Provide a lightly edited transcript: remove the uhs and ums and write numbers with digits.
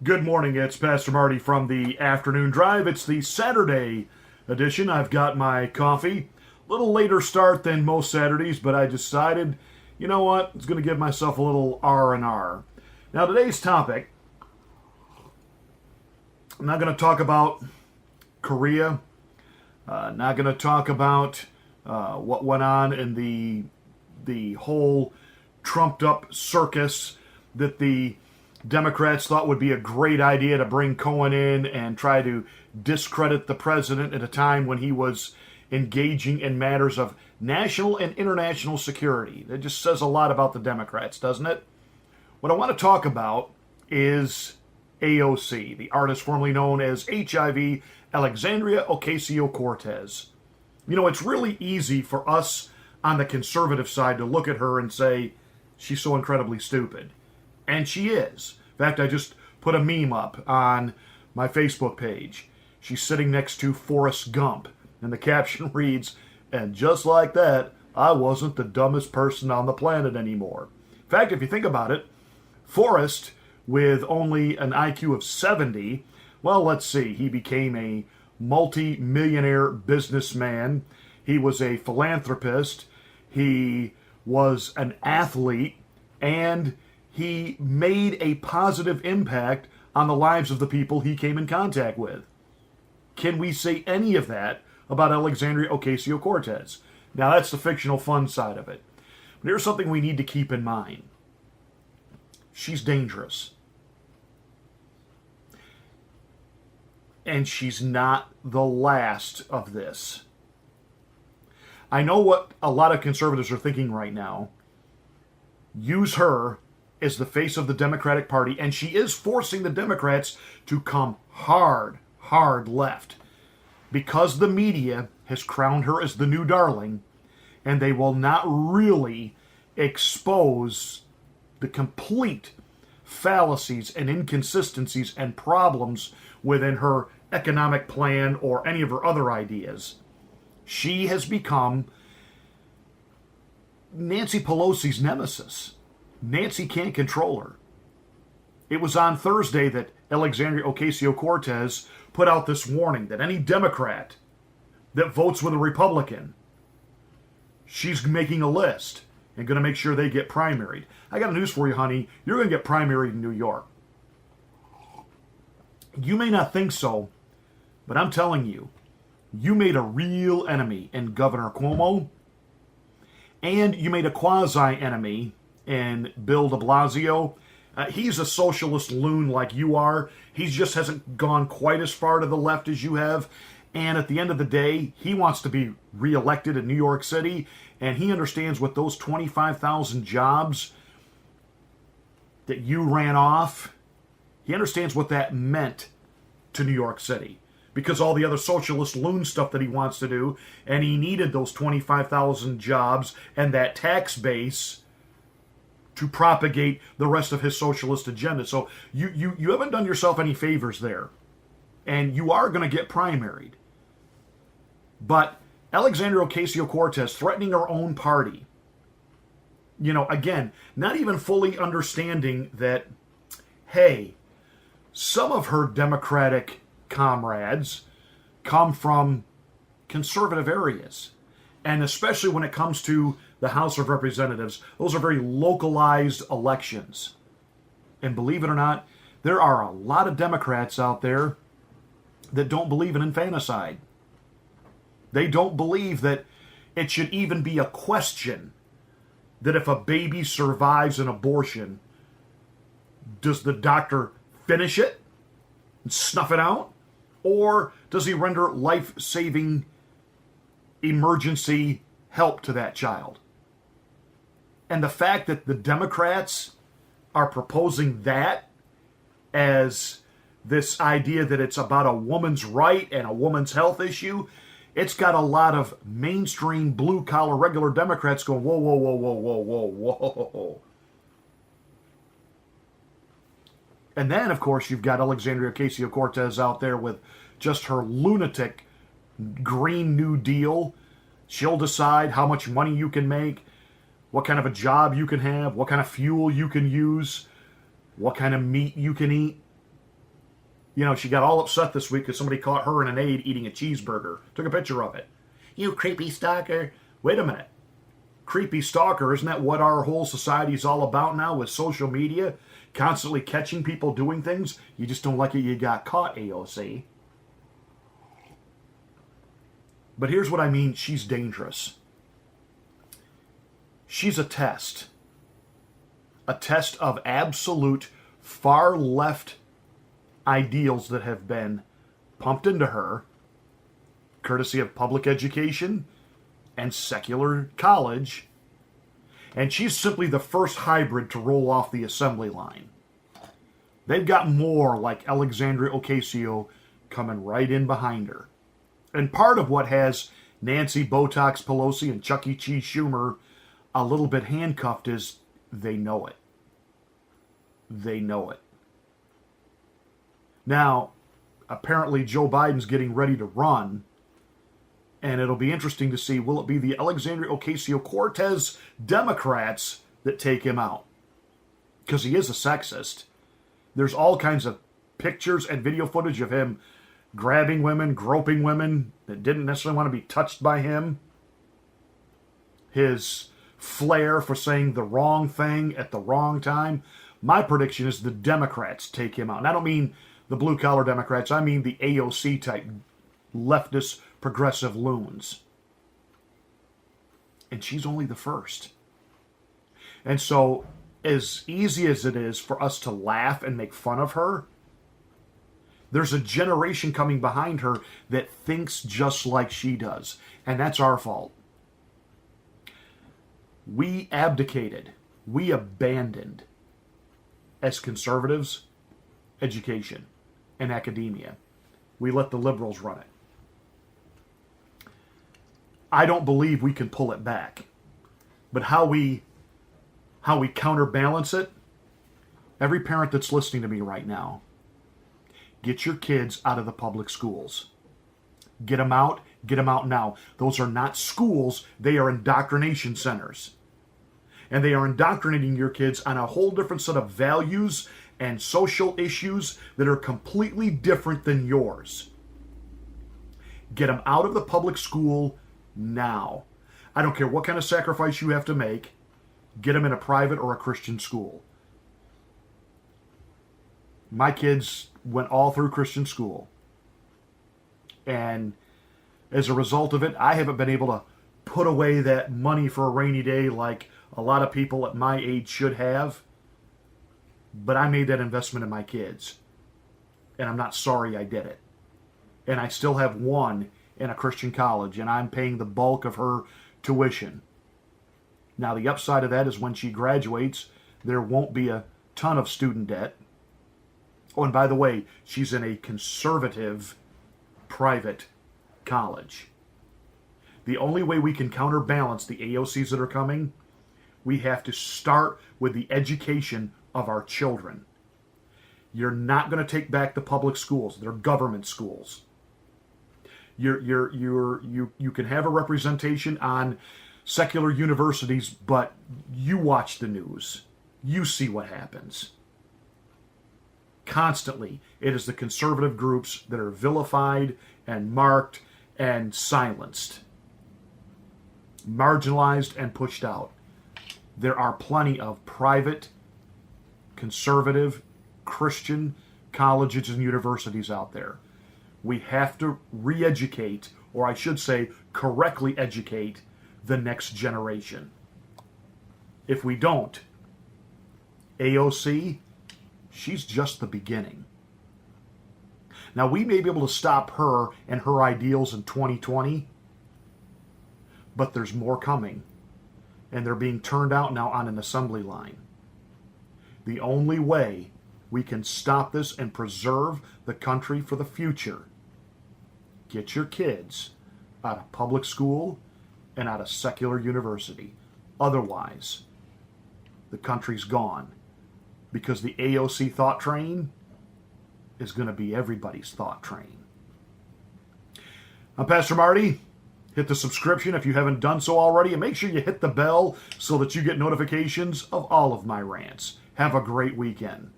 Good morning, it's Pastor Marty from the Afternoon Drive. It's the Saturday edition. I've got my coffee. A little later start than most Saturdays, but I decided, you know what, I was going to give myself a little R&R. Now today's topic, I'm not going to talk about Korea, not going to talk about what went on in the whole trumped up circus that the Democrats thought would be a great idea to bring Cohen in and try to discredit the president at a time when he was engaging in matters of national and international security. That just says a lot about the Democrats, doesn't it? What I want to talk about is AOC, the artist formerly known as HIV, Alexandria Ocasio Cortez. You know, it's really easy for us on the conservative side to look at her and say, she's so incredibly stupid. And she is. In fact, I just put a meme up on my Facebook page. She's sitting next to Forrest Gump. And the caption reads, "And just like that, I wasn't the dumbest person on the planet anymore." In fact, if you think about it, Forrest, with only an IQ of 70, well, let's see, he became a multi-millionaire businessman. He was a philanthropist. He was an athlete. And he made a positive impact on the lives of the people he came in contact with. Can we say any of that about Alexandria Ocasio Cortez? Now, that's the fictional fun side of it. But here's something we need to keep in mind. She's dangerous. And she's not the last of this. I know what a lot of conservatives are thinking right now. Use her as the face of the Democratic Party, and she is forcing the Democrats to come hard left. Because the media has crowned her as the new darling, and they will not really expose the complete fallacies and inconsistencies and problems within her economic plan or any of her other ideas. She has become Nancy Pelosi's nemesis. Nancy can't control her. It was on Thursday that Alexandria Ocasio Cortez put out this warning that any Democrat that votes with a Republican, she's making a list and going to make sure they get primaried. I got news for you, honey. You're going to get primaried in New York. You may not think so, but I'm telling you, you made a real enemy in Governor Cuomo, and you made a quasi-enemy in Bill de Blasio. He's a socialist loon like you are. He just hasn't gone quite as far to the left as you have. And at the end of the day, he wants to be reelected in New York City. And he understands what those 25,000 jobs that you ran off, he understands what that meant to New York City. Because all the other socialist loon stuff that he wants to do, and he needed those 25,000 jobs and that tax base to propagate the rest of his socialist agenda. So you haven't done yourself any favors there. And you are going to get primaried. But Alexandria Ocasio Cortez threatening her own party, you know, again, not even fully understanding that, hey, some of her Democratic comrades come from conservative areas. And especially when it comes to the House of Representatives, those are very localized elections. And believe it or not, there are a lot of Democrats out there that don't believe in infanticide. They don't believe that it should even be a question that if a baby survives an abortion, does the doctor finish it and snuff it out? Or does he render life-saving emergency help to that child? And the fact that the Democrats are proposing that as this idea that it's about a woman's right and a woman's health issue, it's got a lot of mainstream blue-collar regular Democrats going, whoa, whoa, whoa, whoa, whoa, whoa, whoa. And then, of course, you've got Alexandria Ocasio Cortez out there with just her lunatic Green New Deal. She'll decide how much money you can make, what kind of a job you can have, what kind of fuel you can use, what kind of meat you can eat. You know, she got all upset this week because somebody caught her and an aide eating a cheeseburger. Took a picture of it. You creepy stalker. Wait a minute. Creepy stalker, isn't that what our whole society is all about now with social media? Constantly catching people doing things? You just don't like it, you got caught, AOC. But here's what I mean, she's dangerous. She's a test. A test of absolute far left ideals that have been pumped into her, courtesy of public education and secular college, and she's simply the first hybrid to roll off the assembly line. They've got more like Alexandria Ocasio coming right in behind her. And part of what has Nancy Botox Pelosi and Chuck E. Cheese Schumer a little bit handcuffed is they know it. They know it. Now, apparently Joe Biden's getting ready to run, and it'll be interesting to see, will it be the Alexandria Ocasio Cortez Democrats that take him out? Because he is a sexist. There's all kinds of pictures and video footage of him grabbing women, groping women that didn't necessarily want to be touched by him. His flair for saying the wrong thing at the wrong time. My prediction is the Democrats take him out. And I don't mean the blue-collar Democrats. I mean the AOC type leftist progressive loons. And she's only the first. And so, as easy as it is for us to laugh and make fun of her, there's a generation coming behind her that thinks just like she does. And that's our fault. We abdicated. We abandoned, as conservatives, education and academia. We let the liberals run it. I don't believe we can pull it back. But how we counterbalance it, every parent that's listening to me right now, get your kids out of the public schools. Get them out now. Those are not schools, they are indoctrination centers. And they are indoctrinating your kids on a whole different set of values and social issues that are completely different than yours. Get them out of the public school now. I don't care what kind of sacrifice you have to make. Get them in a private or a Christian school. My kids went all through Christian school. And as a result of it, I haven't been able to put away that money for a rainy day like a lot of people at my age should have. But I made that investment in my kids. And I'm not sorry I did it. And I still have one in a Christian college, and I'm paying the bulk of her tuition. Now, the upside of that is when she graduates, there won't be a ton of student debt. Oh, and by the way, she's in a conservative private college. The only way we can counterbalance the AOCs that are coming, we have to start with the education of our children. You're not going to take back the public schools. They're government schools. You can have a representation on secular universities, but you watch the news. You see what happens. Constantly, it is the conservative groups that are vilified and marked and silenced, marginalized and pushed out. There are plenty of private, conservative, Christian colleges and universities out there. We have to re-educate, or I should say, correctly educate the next generation. If we don't, AOC, she's just the beginning. Now, we may be able to stop her and her ideals in 2020, but there's more coming. And they're being turned out now on an assembly line. The only way we can stop this and preserve the country for the future, get your kids out of public school and out of secular university. Otherwise, the country's gone. Because the AOC thought train is going to be everybody's thought train. I'm Pastor Marty. Hit the subscription if you haven't done so already, and make sure you hit the bell so that you get notifications of all of my rants. Have a great weekend.